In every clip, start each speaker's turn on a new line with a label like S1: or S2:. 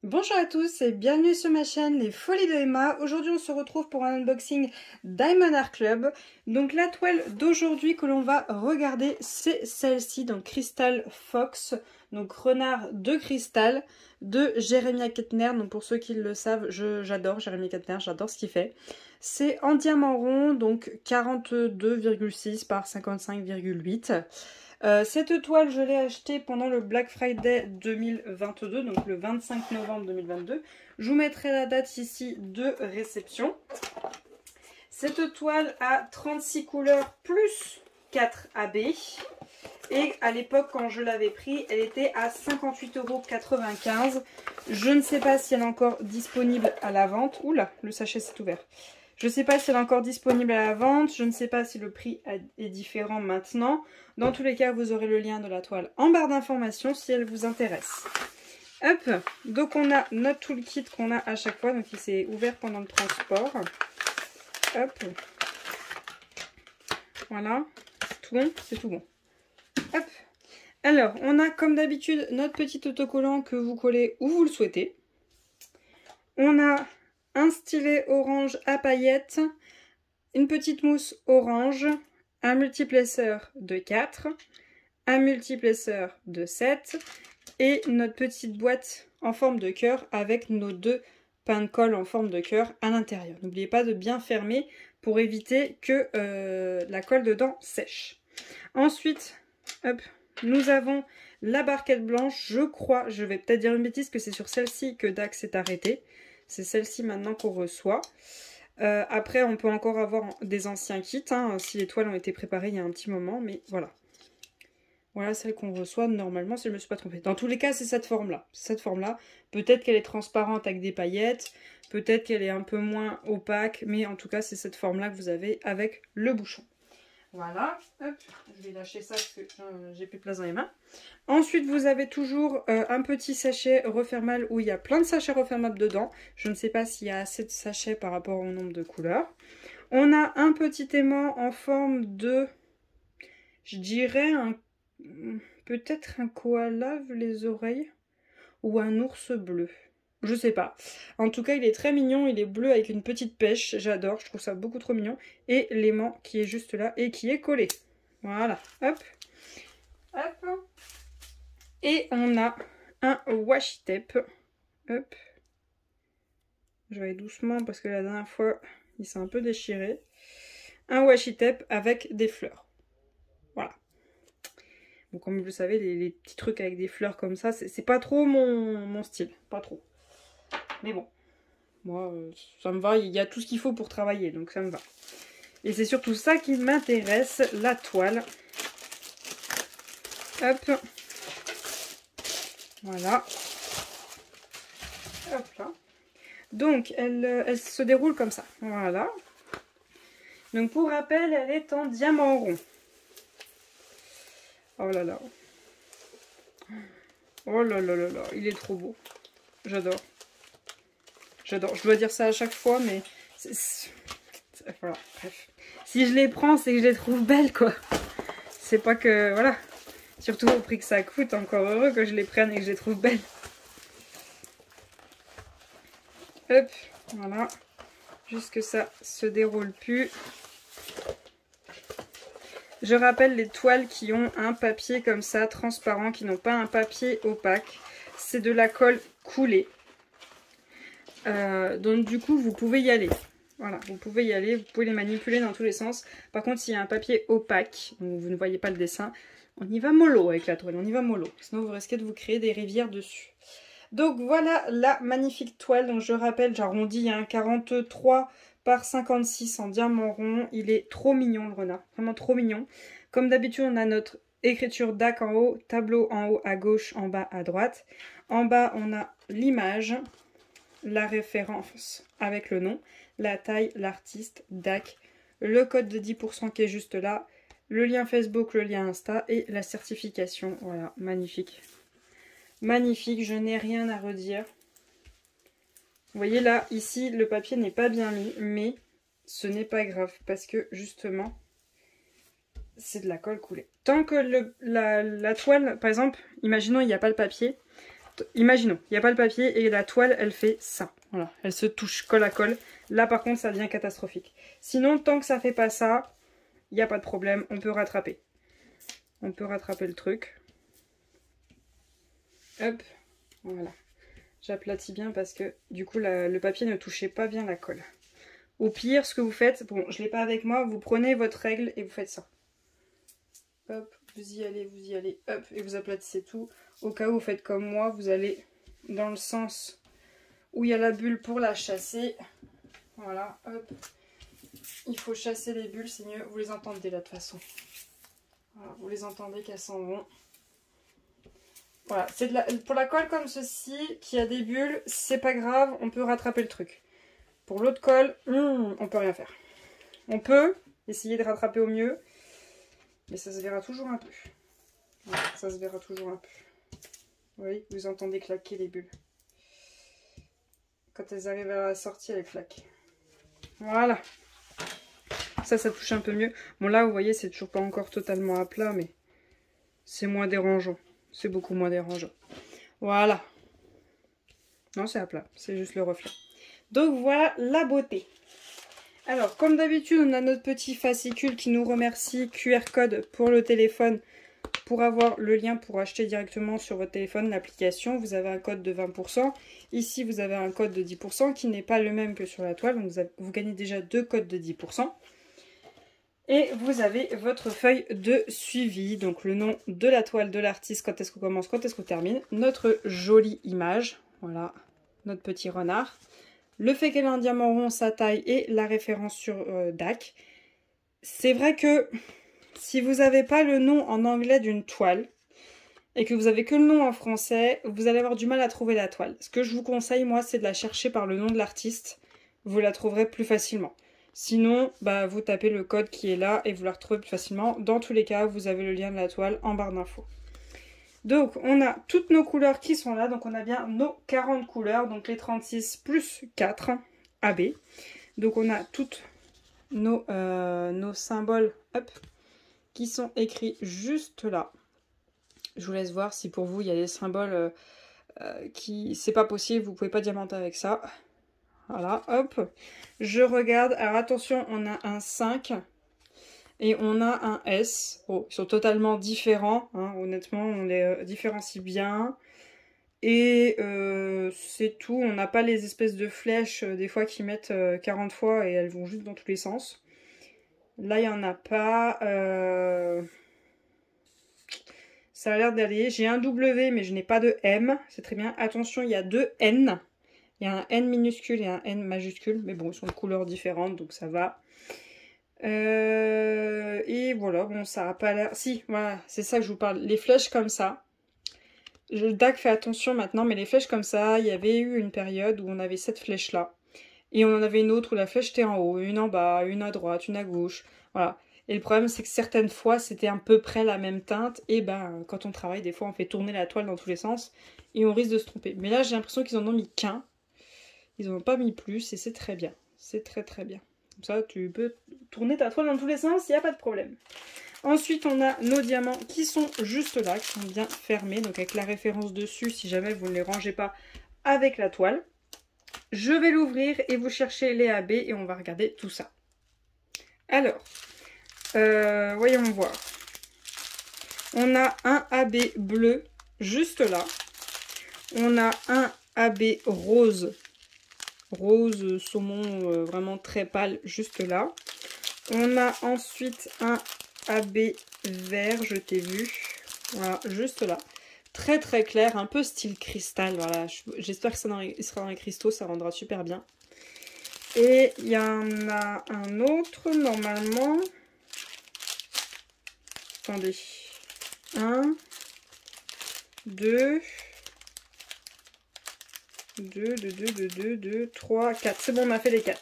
S1: Bonjour à tous et bienvenue sur ma chaîne Les Folies de Emma. Aujourd'hui on se retrouve pour un unboxing Diamond Art Club. Donc la toile d'aujourd'hui que l'on va regarder c'est celle-ci, donc Crystal Fox, donc renard de cristal de Jeremiah Kettner. Donc pour ceux qui le savent, j'adore Jeremiah Kettner, j'adore ce qu'il fait. C'est en diamant rond, donc 42,6 par 55,8. Cette toile, je l'ai achetée pendant le Black Friday 2022, donc le 25 novembre 2022. Je vous mettrai la date ici de réception. Cette toile a 36 couleurs plus 4 AB. Et à l'époque, quand je l'avais pris, elle était à 58,95 €. Je ne sais pas si elle est encore disponible à la vente. Oula, le sachet s'est ouvert. Je ne sais pas si elle est encore disponible à la vente. Je ne sais pas si le prix est différent maintenant. Dans tous les cas, vous aurez le lien de la toile en barre d'informations si elle vous intéresse. Hop, donc on a notre toolkit qu'on a à chaque fois. Donc il s'est ouvert pendant le transport. Hop. Voilà. C'est tout bon, c'est tout bon. Hop. Alors, on a comme d'habitude notre petit autocollant que vous collez où vous le souhaitez. On a un stylet orange à paillettes, une petite mousse orange, un multiplesseur de 4, un multiplesseur de 7 et notre petite boîte en forme de cœur avec nos deux pains de colle en forme de cœur à l'intérieur. N'oubliez pas de bien fermer pour éviter que la colle dedans sèche. Ensuite, hop, nous avons la barquette blanche. Je crois, je vais peut-être dire une bêtise, que c'est sur celle-ci que Dax s'est arrêté. C'est celle-ci maintenant qu'on reçoit. Après, on peut encore avoir des anciens kits, hein, si les toiles ont été préparées il y a un petit moment, mais voilà. Voilà celle qu'on reçoit normalement, si je ne me suis pas trompée. Dans tous les cas, c'est cette forme-là. Cette forme-là. Peut-être qu'elle est transparente avec des paillettes, peut-être qu'elle est un peu moins opaque, mais en tout cas, c'est cette forme-là que vous avez avec le bouchon. Voilà, hop, je vais lâcher ça parce que j'ai plus de place dans les mains. Ensuite, vous avez toujours un petit sachet refermable où il y a plein de sachets refermables dedans. Je ne sais pas s'il y a assez de sachets par rapport au nombre de couleurs. On a un petit aimant en forme de, je dirais, peut-être un koala, les oreilles, ou un ours bleu. Je sais pas. En tout cas, il est très mignon. Il est bleu avec une petite pêche. J'adore. Je trouve ça beaucoup trop mignon. Et l'aimant qui est juste là et qui est collé. Voilà. Hop. Hop. Et on a un washi tape. Hop. Je vais aller doucement parce que la dernière fois, il s'est un peu déchiré. Un washi tape avec des fleurs. Voilà. Bon, comme vous le savez, les petits trucs avec des fleurs comme ça, c'est pas trop mon style. Pas trop. Mais bon, moi, ça me va. Il y a tout ce qu'il faut pour travailler, donc ça me va. Et c'est surtout ça qui m'intéresse, la toile. Hop. Voilà. Hop là. Donc, elle se déroule comme ça. Voilà. Donc, pour rappel, elle est en diamant rond. Oh là là. Oh là là là là. Il est trop beau. J'adore. J'adore. Je dois dire ça à chaque fois, mais... Voilà, bref. Si je les prends, c'est que je les trouve belles, quoi. C'est pas que... Voilà. Surtout au prix que ça coûte, encore heureux que je les prenne et que je les trouve belles. Hop, voilà. Juste que ça se déroule plus. Je rappelle les toiles qui ont un papier comme ça, transparent, qui n'ont pas un papier opaque. C'est de la colle coulée. Donc du coup, vous pouvez y aller. Voilà, vous pouvez y aller, vous pouvez les manipuler dans tous les sens. Par contre, s'il y a un papier opaque, où vous ne voyez pas le dessin, on y va mollo avec la toile, on y va mollo. Sinon, vous risquez de vous créer des rivières dessus. Donc voilà la magnifique toile. Donc je rappelle, j'arrondis, hein, 43 par 56 en diamant rond. Il est trop mignon le renard, vraiment trop mignon. Comme d'habitude, on a notre écriture DAC en haut, tableau en haut à gauche, en bas à droite. En bas, on a l'image, la référence avec le nom, la taille, l'artiste, DAC, le code de 10% qui est juste là, le lien Facebook, le lien Insta et la certification. Voilà, magnifique. Magnifique, je n'ai rien à redire. Vous voyez là, ici, le papier n'est pas bien mis, mais ce n'est pas grave parce que justement, c'est de la colle coulée. Tant que la toile, par exemple, imaginons il n'y a pas le papier, imaginons, il n'y a pas le papier et la toile, elle fait ça. Voilà, elle se touche colle à colle. Là, par contre, ça devient catastrophique. Sinon, tant que ça fait pas ça, il n'y a pas de problème, on peut rattraper. On peut rattraper le truc. Hop, voilà. J'aplatis bien parce que du coup le papier ne touchait pas bien la colle. Au pire, ce que vous faites, bon, je ne l'ai pas avec moi, vous prenez votre règle et vous faites ça. Hop, vous y allez, hop, et vous aplatissez tout. Au cas où vous faites comme moi, vous allez dans le sens où il y a la bulle pour la chasser. Voilà, hop. Il faut chasser les bulles, c'est mieux. Vous les entendez là de toute façon. Voilà, vous les entendez qu'elles s'en vont. Voilà, c'est pour la colle comme ceci, qui a des bulles, c'est pas grave, on peut rattraper le truc. Pour l'autre colle, on peut rien faire. On peut essayer de rattraper au mieux, mais ça se verra toujours un peu. Voilà, ça se verra toujours un peu. Oui, vous entendez claquer les bulles. Quand elles arrivent à la sortie, elles claquent. Voilà. Ça touche un peu mieux. Bon là, vous voyez, c'est toujours pas encore totalement à plat, mais c'est moins dérangeant. C'est beaucoup moins dérangeant. Voilà. Non, c'est à plat. C'est juste le reflet. Donc voilà la beauté. Alors, comme d'habitude, on a notre petit fascicule qui nous remercie. QR code pour le téléphone. Pour avoir le lien pour acheter directement sur votre téléphone l'application. Vous avez un code de 20%. Ici, vous avez un code de 10% qui n'est pas le même que sur la toile. Donc vous gagnez déjà 2 codes de 10%. Et vous avez votre feuille de suivi, donc le nom de la toile, de l'artiste, quand est-ce qu'on commence, quand est-ce qu'on termine, notre jolie image, voilà, notre petit renard, le fait qu'elle ait un diamant rond, sa taille et la référence sur DAC. C'est vrai que si vous n'avez pas le nom en anglais d'une toile et que vous avez que le nom en français, vous allez avoir du mal à trouver la toile. Ce que je vous conseille, moi, c'est de la chercher par le nom de l'artiste, vous la trouverez plus facilement. Sinon, bah, vous tapez le code qui est là et vous la retrouvez plus facilement. Dans tous les cas, vous avez le lien de la toile en barre d'infos. Donc, on a toutes nos couleurs qui sont là. Donc, on a bien nos 40 couleurs. Donc, les 36 plus 4 AB. Donc, on a toutes nos symboles hop, qui sont écrits juste là. Je vous laisse voir si pour vous, il y a des symboles qui... C'est pas possible, vous pouvez pas diamanter avec ça. Voilà, hop, je regarde. Alors attention, on a un 5 et on a un S. Bon, ils sont totalement différents, hein, honnêtement, on les différencie bien. Et c'est tout, on n'a pas les espèces de flèches des fois qui mettent 40 fois et elles vont juste dans tous les sens. Là, il n'y en a pas. Ça a l'air d'aller. J'ai un W, mais je n'ai pas de M. C'est très bien. Attention, il y a 2 N. Il y a un N minuscule et un N majuscule. Mais bon, ils sont de couleurs différentes, donc ça va. Et voilà, bon, ça a pas l'air... Si, voilà, c'est ça que je vous parle. Les flèches comme ça. DAC fait attention maintenant, mais les flèches comme ça, il y avait eu une période où on avait cette flèche-là. Et on en avait une autre où la flèche était en haut, une en bas, une à droite, une à gauche. Voilà. Et le problème, c'est que certaines fois, c'était à peu près la même teinte. Et ben, quand on travaille, des fois, on fait tourner la toile dans tous les sens. Et on risque de se tromper. Mais là, j'ai l'impression qu'ils en ont mis qu'un. Ils n'en ont pas mis plus et c'est très bien. C'est très très bien. Comme ça, tu peux tourner ta toile dans tous les sens, il n'y a pas de problème. Ensuite, on a nos diamants qui sont juste là, qui sont bien fermés. Donc avec la référence dessus, si jamais vous ne les rangez pas avec la toile. Je vais l'ouvrir et vous cherchez les AB et on va regarder tout ça. Alors, voyons voir. On a un AB bleu juste là. On a un AB rose. Rose, saumon, vraiment très pâle, juste là. On a ensuite un AB vert, je t'ai vu. Voilà, juste là. Très très clair, un peu style cristal, voilà. J'espère que ça sera dans les cristaux, ça rendra super bien. Et il y en a un autre, normalement. Attendez. 1, 2... 2, 3, 4. C'est bon, on a fait les 4.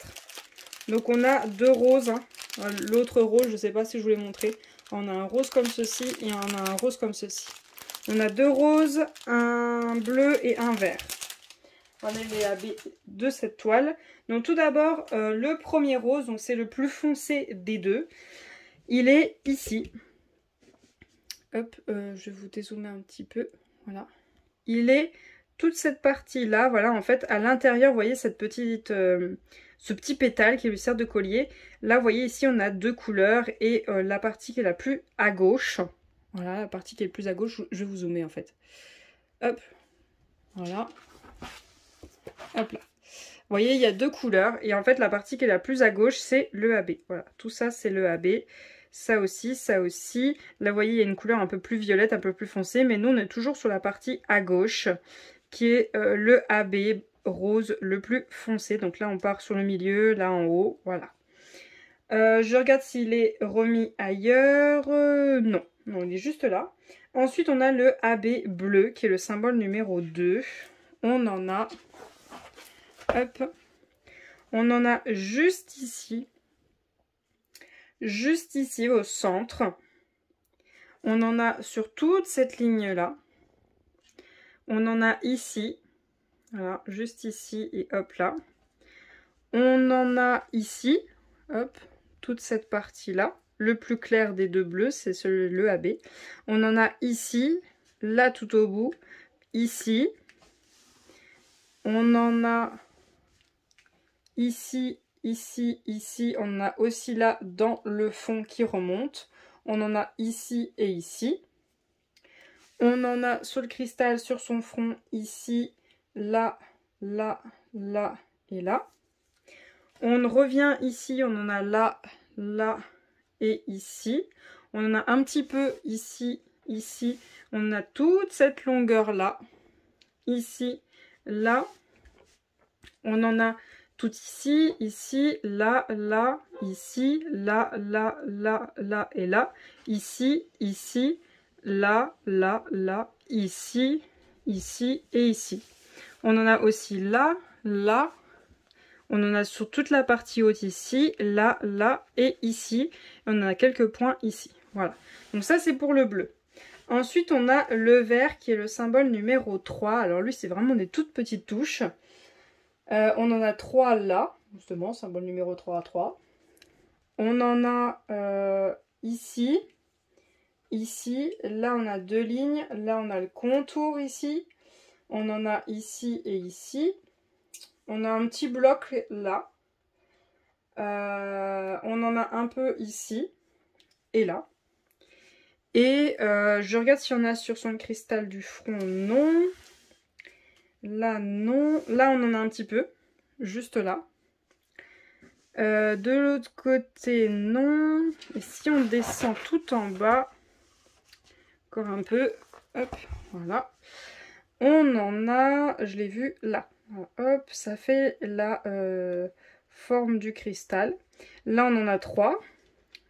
S1: Donc on a 2 roses. Hein. L'autre rose, je ne sais pas si je vous l'ai montré. On a un rose comme ceci et on a un rose comme ceci. On a 2 roses, un bleu et un vert. Voilà les AB de cette toile. Donc tout d'abord, le premier rose, donc c'est le plus foncé des deux. Il est ici. Hop, je vais vous dézoomer un petit peu. Voilà. Il est toute cette partie-là, voilà, en fait, à l'intérieur, vous voyez cette petite, ce petit pétale qui lui sert de collier. Là, vous voyez, ici, on a 2 couleurs et la partie qui est la plus à gauche, voilà, la partie qui est le plus à gauche, je vais vous zoomer, en fait. Hop, voilà. Hop là. Vous voyez, il y a 2 couleurs et en fait, la partie qui est la plus à gauche, c'est le AB. Voilà, tout ça, c'est le AB. Ça aussi, ça aussi. Là, vous voyez, il y a une couleur un peu plus violette, un peu plus foncée, mais nous, on est toujours sur la partie à gauche, qui est le AB rose le plus foncé. Donc là, on part sur le milieu, là en haut, voilà. Je regarde s'il est remis ailleurs. Non, non, il est juste là. Ensuite, on a le AB bleu, qui est le symbole numéro 2. On en a... Hop. On en a juste ici au centre. On en a sur toute cette ligne-là. On en a ici. Voilà, juste ici et hop là. On en a ici. Hop, toute cette partie-là. Le plus clair des 2 bleus, c'est le AB. On en a ici, là tout au bout, ici. On en a ici, ici, ici. On en a aussi là dans le fond qui remonte. On en a ici et ici. On en a sur le cristal, sur son front, ici, là, là, là et là. On revient ici, on en a là, là et ici. On en a un petit peu ici, ici. On a toute cette longueur-là, ici, là. On en a tout ici, ici, là, là, ici, là, là, là, là et là. Ici, ici, là, là, là, ici, ici et ici. On en a aussi là, là. On en a sur toute la partie haute ici, là, là et ici. On en a quelques points ici. Voilà. Donc ça, c'est pour le bleu. Ensuite, on a le vert qui est le symbole numéro 3. Alors lui, c'est vraiment des toutes petites touches. On en a 3 là, justement, symbole numéro 3 à 3. On en a ici, ici. Là, on a 2 lignes. Là, on a le contour ici. On en a ici et ici. On a un petit bloc là. On en a un peu ici et là. Et je regarde si on a sur son cristal du front. Non. Là, non. Là, on en a un petit peu. Juste là. De l'autre côté, non. Et si on descend tout en bas, encore un peu. Hop, voilà. On en a, je l'ai vu là. Hop, ça fait la forme du cristal. Là, on en a 3.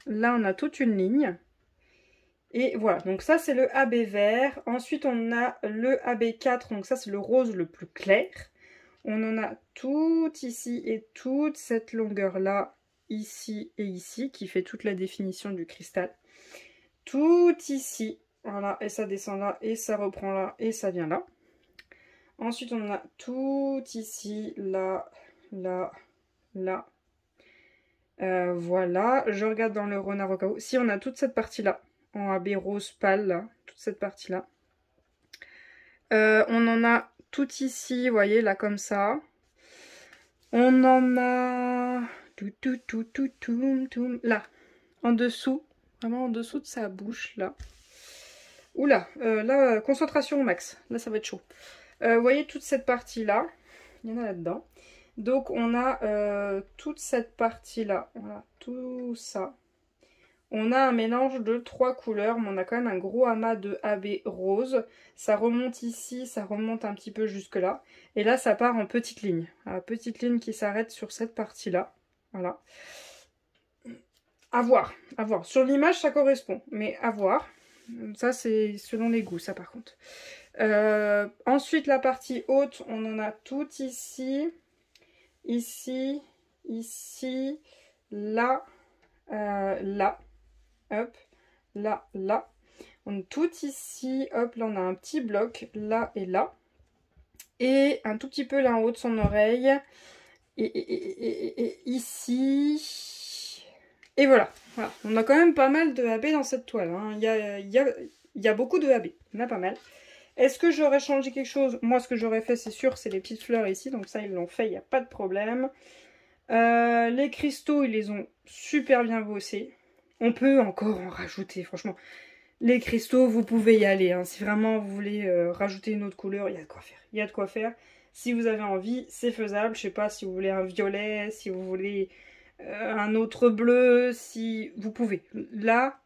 S1: Là, on a toute une ligne. Et voilà, donc ça, c'est le AB vert. Ensuite, on a le AB4. Donc ça, c'est le rose le plus clair. On en a tout ici et toute cette longueur-là, ici et ici, qui fait toute la définition du cristal. Tout ici, voilà, et ça descend là, et ça reprend là, et ça vient là. Ensuite, on a tout ici, là, là, là. Voilà, je regarde dans le renard au cas où. Si on a toute cette partie-là, en AB rose pâle, là, toute cette partie-là. On en a tout ici, vous voyez, là, comme ça. On en a... Là, en dessous. Vraiment en dessous de sa bouche, là. Oula, là, concentration au max. Là, ça va être chaud. Vous voyez toute cette partie-là. Il y en a là-dedans. Donc, on a toute cette partie-là. Voilà, tout ça. On a un mélange de 3 couleurs, mais on a quand même un gros amas de AB rose. Ça remonte ici, ça remonte un petit peu jusque là. Et là, ça part en petite ligne. Voilà, petite ligne qui s'arrête sur cette partie-là. Voilà. À voir, à voir. Sur l'image, ça correspond, mais à voir. Ça, c'est selon les goûts, ça par contre. Ensuite, la partie haute, on en a tout ici, ici, ici, là, là. Hop, là, là. On a tout ici, hop, là on a un petit bloc, là et là. Et un tout petit peu là en haut de son oreille. Et ici. Et voilà. Voilà. On a quand même pas mal de AB dans cette toile. Hein. Il y a beaucoup de AB. Il y en a pas mal. Est-ce que j'aurais changé quelque chose? Moi, ce que j'aurais fait, c'est sûr, c'est les petites fleurs ici. Donc ça, ils l'ont fait, il n'y a pas de problème. Les cristaux, ils les ont super bien bossés. On peut encore en rajouter, franchement. Les cristaux, vous pouvez y aller. Hein. Si vraiment vous voulez rajouter une autre couleur, il y a de quoi faire. Il y a de quoi faire. Si vous avez envie, c'est faisable. Je sais pas si vous voulez un violet, si vous voulez un autre bleu, si vous pouvez. Là,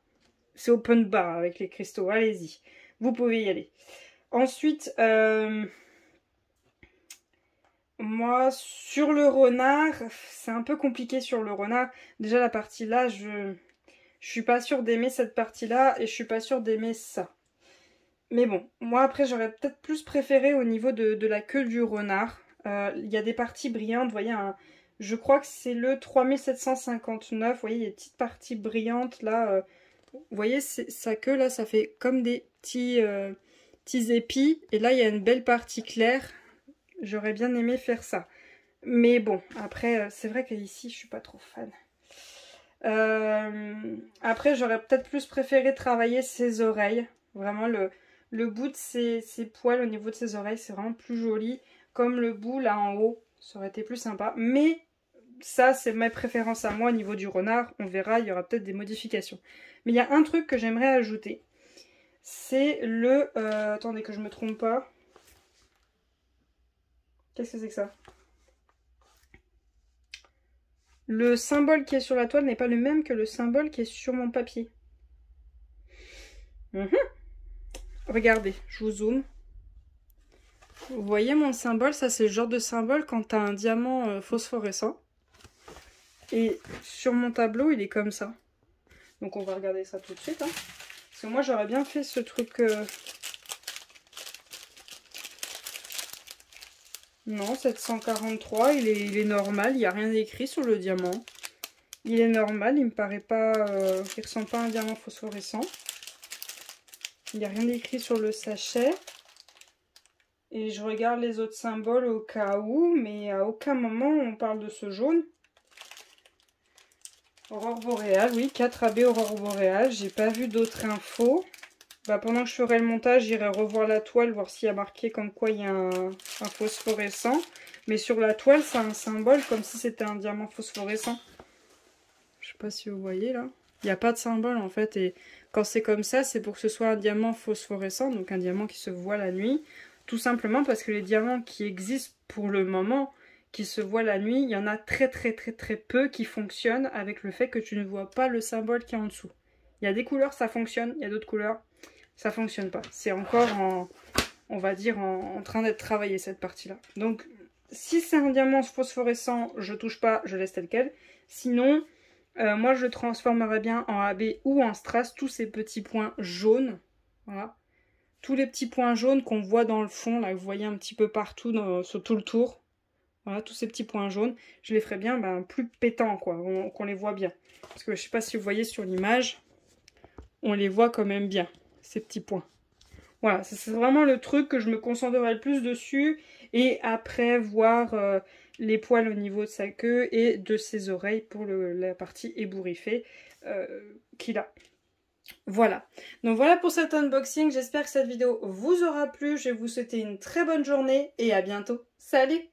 S1: c'est open bar avec les cristaux. Allez-y. Vous pouvez y aller. Ensuite, moi, sur le renard, c'est un peu compliqué sur le renard. Déjà, la partie là, je suis pas sûre d'aimer cette partie-là et je suis pas sûre d'aimer ça. Mais bon, moi après, j'aurais peut-être plus préféré au niveau de la queue du renard. Il y a des parties brillantes, vous voyez, je crois que c'est le 3759. Vous voyez, il y a des petites parties brillantes là. Vous voyez, sa queue là, ça fait comme des petits épis. Et là, il y a une belle partie claire. J'aurais bien aimé faire ça. Mais bon, après, c'est vrai qu'ici, je suis pas trop fan. Après, j'aurais peut-être plus préféré travailler ses oreilles. Vraiment, le bout de ses poils au niveau de ses oreilles, c'est vraiment plus joli. Comme le bout là en haut, ça aurait été plus sympa. Mais ça, c'est mes préférences à moi au niveau du renard. On verra, il y aura peut-être des modifications. Mais il y a un truc que j'aimerais ajouter. C'est le... attendez que je me trompe pas. Qu'est-ce que c'est que ça? Le symbole qui est sur la toile n'est pas le même que le symbole qui est sur mon papier. Regardez, je vous zoome. Vous voyez mon symbole? Ça, c'est le genre de symbole quand tu as un diamant phosphorescent. Et sur mon tableau, il est comme ça. Donc on va regarder ça tout de suite. Hein. Parce que moi, j'aurais bien fait ce truc... Non, 743, il est normal, il n'y a rien écrit sur le diamant. Il est normal, il me paraît pas... il ressemble pas à un diamant phosphorescent. Il n'y a rien écrit sur le sachet. Et je regarde les autres symboles au cas où, mais à aucun moment on parle de ce jaune. Aurore boréale, oui, 4AB aurore boréale. J'ai pas vu d'autres infos. Bah, pendant que je ferai le montage, j'irai revoir la toile, voir s'il y a marqué comme quoi il y a un phosphorescent. Mais sur la toile, c'est un symbole comme si c'était un diamant phosphorescent. Je sais pas si vous voyez là. Il n'y a pas de symbole en fait. Et quand c'est comme ça, c'est pour que ce soit un diamant phosphorescent, donc un diamant qui se voit la nuit. Tout simplement parce que les diamants qui existent pour le moment, qui se voient la nuit, il y en a très peu qui fonctionnent avec le fait que tu ne vois pas le symbole qui est en dessous. Il y a des couleurs, ça fonctionne. Il y a d'autres couleurs, ça fonctionne pas. C'est encore on va dire, en train d'être travaillé cette partie-là. Donc, si c'est un diamant phosphorescent, je touche pas, je laisse tel quel. Sinon, moi je le transformerais bien en AB ou en strass, tous ces petits points jaunes. Voilà. Tous les petits points jaunes qu'on voit dans le fond, là, vous voyez un petit peu partout, sur tout le tour. Voilà, tous ces petits points jaunes, je les ferais bien plus pétants, quoi, qu'on les voit bien. Parce que je sais pas si vous voyez sur l'image, on les voit quand même bien, ces petits points. Voilà, c'est vraiment le truc que je me concentrerai le plus dessus. Et après, voir les poils au niveau de sa queue et de ses oreilles pour la partie ébouriffée qu'il a. Voilà, donc voilà pour cet unboxing. J'espère que cette vidéo vous aura plu. Je vais vous souhaiter une très bonne journée et à bientôt. Salut!